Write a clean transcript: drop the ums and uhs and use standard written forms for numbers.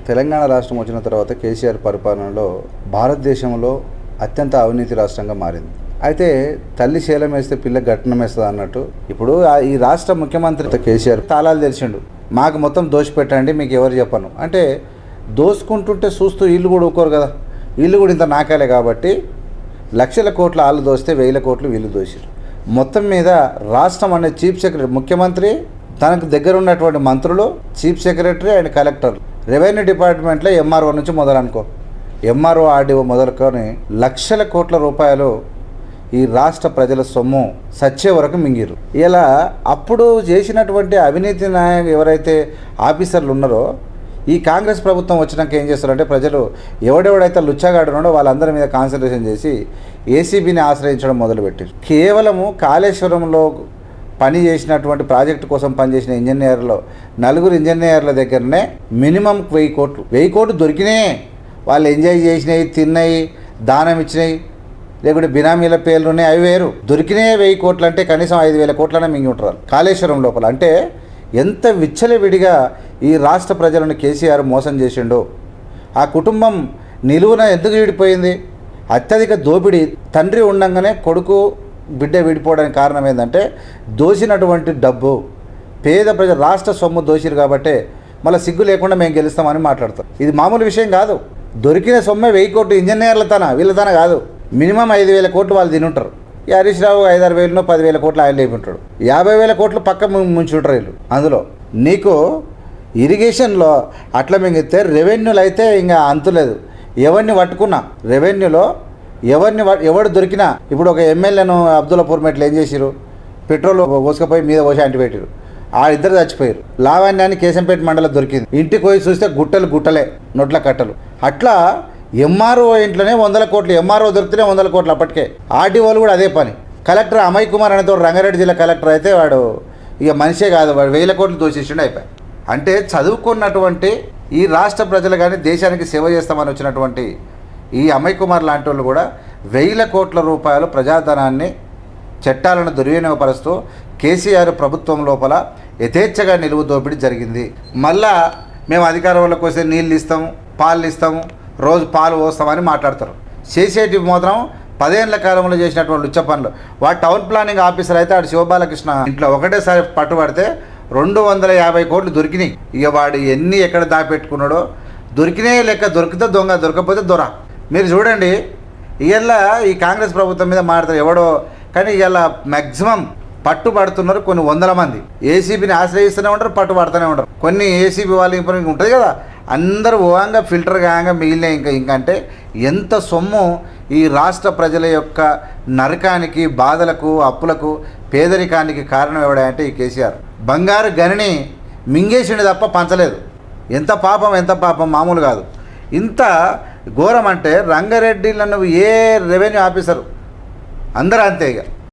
తెలంగాణ రాష్ట్రం వచ్చిన తర్వాత కేసీఆర్ పరిపాలనలో భారతదేశంలో అత్యంత అవినీతి రాష్ట్రంగా మారింది. అయితే తల్లి శీలం వేస్తే పిల్ల గట్టనం వేస్తుంది అన్నట్టు ఇప్పుడు ఈ రాష్ట్ర ముఖ్యమంత్రి కేసీఆర్ తాళాలు తెలిసిండు, మాకు మొత్తం దోచిపెట్టండి, మీకు ఎవరు చెప్పను అంటే దోసుకుంటుంటే చూస్తూ వీళ్ళు కూడా ఊరుకోరు కదా, వీళ్ళు కూడా ఇంత నాకాలే కాబట్టి లక్షల కోట్ల వాళ్ళు దోస్తే 1000 కోట్లు వీళ్ళు దోశారు. మొత్తం మీద రాష్ట్రం అనే చీఫ్ సెక్రటరీ, ముఖ్యమంత్రి తనకు దగ్గర ఉన్నటువంటి మంత్రులు, చీఫ్ సెక్రటరీ అండ్ కలెక్టర్లు, రెవెన్యూ డిపార్ట్మెంట్లో ఎంఆర్ఓ నుంచి మొదలనుకో, ఎంఆర్ఓ ఆర్డీఓ మొదలుకొని లక్షల కోట్ల రూపాయలు ఈ రాష్ట్ర ప్రజల సొమ్ము సచ్చే వరకు మింగిరు. ఇలా అప్పుడు చేసినటువంటి అవినీతి నాయకులు ఎవరైతే ఆఫీసర్లు ఉన్నారో ఈ కాంగ్రెస్ ప్రభుత్వం వచ్చినాక ఏం చేస్తారంటే ప్రజలు ఎవడెవడైతే లుచ్చగాడు ఉన్నాడో వాళ్ళందరి మీద కాన్సన్ట్రేషన్ చేసి ఏసీబీని ఆశ్రయించడం మొదలుపెట్టారు. కేవలము కాళేశ్వరంలో పని చేసినటువంటి ప్రాజెక్టు కోసం పనిచేసిన ఇంజనీర్లు 4 ఇంజనీర్ల దగ్గరనే మినిమం 1000 కోట్లు దొరికినాయి. వాళ్ళు ఎంజాయ్ చేసినాయి, తిన్నాయి, దానం ఇచ్చినాయి, లేకుంటే బినామీల పేర్లు ఉన్నాయి, అవి వేరు. దొరికినాయి 1000 కోట్లు అంటే కనీసం 5000 కోట్లనే మింగి ఉంటారు కాళేశ్వరం లోపల. అంటే ఎంత విచ్చలవిడిగా ఈ రాష్ట్ర ప్రజలను కేసీఆర్ మోసం చేసిండో, ఆ కుటుంబం నిలువున ఎందుకు విడిపోయింది? అత్యధిక దోపిడీ. తండ్రి ఉండంగానే కొడుకు బిడ్డ విడిపోవడానికి కారణం ఏంటంటే దోసినటువంటి డబ్బు. పేద ప్రజలు రాష్ట్ర సొమ్ము దోసిరు కాబట్టి మళ్ళీ సిగ్గు లేకుండా మేము గెలుస్తామని మాట్లాడతాం. ఇది మామూలు విషయం కాదు. దొరికిన సొమ్మే 1000 కోట్లు ఇంజనీర్ల వీళ్ళ కాదు. మినిమం 5000 కోట్లు వాళ్ళు తినుంటారు. ఈ హరీష్ రావు 5-6 వేలు 10,000 కోట్లు ఆయన లేపుంటాడు. 50,000 కోట్లు పక్క ముంచుంటారు వీళ్ళు. అందులో నీకు ఇరిగేషన్లో అట్లా మింగితే రెవెన్యూలు అయితే ఇంకా అంతులేదు. ఎవరిని పట్టుకున్నా రెవెన్యూలో ఎవడు దొరికినా, ఇప్పుడు ఒక ఎమ్మెల్యేను అబ్దుల్లాపూర్ మెట్లు ఏం చేసిరు, పెట్రోల్ పోసుకపోయి మీద పోసి అంటి పెట్టిరు, ఆ ఇద్దరు చచ్చిపోయారు. లావణ్యాన్ని కేశంపేట మండలం దొరికింది. ఇంటికి పోయి చూస్తే గుట్టలే నొట్ల కట్టలు. అట్లా ఎంఆర్ఓ ఇంట్లోనే 100 కోట్లు, ఎంఆర్ఓ దొరికితేనే 100 కోట్లు. అప్పటికే ఆర్టీఓలు కూడా అదే పని. కలెక్టర్ అమయ్ కుమార్ అనేతో రంగారెడ్డి జిల్లా కలెక్టర్ అయితే వాడు ఇక మనిషే కాదు, వాడు 1000 కోట్లు దోషించిండు అయిపోయి. అంటే చదువుకున్నటువంటి ఈ రాష్ట్ర ప్రజలు కానీ దేశానికి సేవ చేస్తామని వచ్చినటువంటి ఈ అమయ్ కుమార్ లాంటి వాళ్ళు కూడా 1000 కోట్ల రూపాయలు ప్రజాధనాన్ని చట్టాలను దుర్వినియోగపరుస్తూ కేసీఆర్ ప్రభుత్వం లోపల యథేచ్ఛగా నిలువు దోపిడీ జరిగింది. మళ్ళా మేము అధికారంలోకి వస్తే నీళ్ళు ఇస్తాము, పాలు ఇస్తాము, రోజు పాలు పోస్తామని మాట్లాడతారు. చేసేటి మాత్రం 10 ఏళ్ల కాలంలో చేసినటువంటి లుచ్చ పనులు. వాడు టౌన్ ప్లానింగ్ ఆఫీసర్ అయితే ఆడు శివబాలకృష్ణ ఇంట్లో ఒకటేసారి పట్టుబడితే 250 కోట్లు దొరికినాయి. ఇక వాడు ఎన్ని ఎక్కడ దాపెట్టుకున్నాడో దొరికినాయి లెక్క. దొరికితే దొంగ, దొరకపోతే దొర. మీరు చూడండి, ఇవాళ ఈ కాంగ్రెస్ ప్రభుత్వం మీద మాట్లాడతారు ఎవడో, కానీ ఇవాళ మ్యాక్సిమం పట్టుబడుతున్నారు కొన్ని 100 మంది. ఏసీబీని ఆశ్రయిస్తూనే ఉంటారు, పట్టుబడుతూనే ఉంటారు. కొన్ని ఏసీబీ వాళ్ళు ఇంప్రూవింగ్ ఉంటుంది కదా, అందరూ ఓంగా ఫిల్టర్ కాగా మిగిలినాయి. ఇంకంటే ఎంత సొమ్ము ఈ రాష్ట్ర ప్రజల యొక్క నరకానికి, బాధలకు, అప్పులకు, పేదరికానికి కారణం ఎవడంటే ఈ కేసీఆర్. బంగారు గనిని మింగేసిండు తప్ప పంచలేదు. ఎంత పాపం మామూలు కాదు. ఇంత ఘోరం అంటే రంగారెడ్డిలో నువ్వు ఏ రెవెన్యూ ఆఫీసరు అందరూ అంతే. ఇక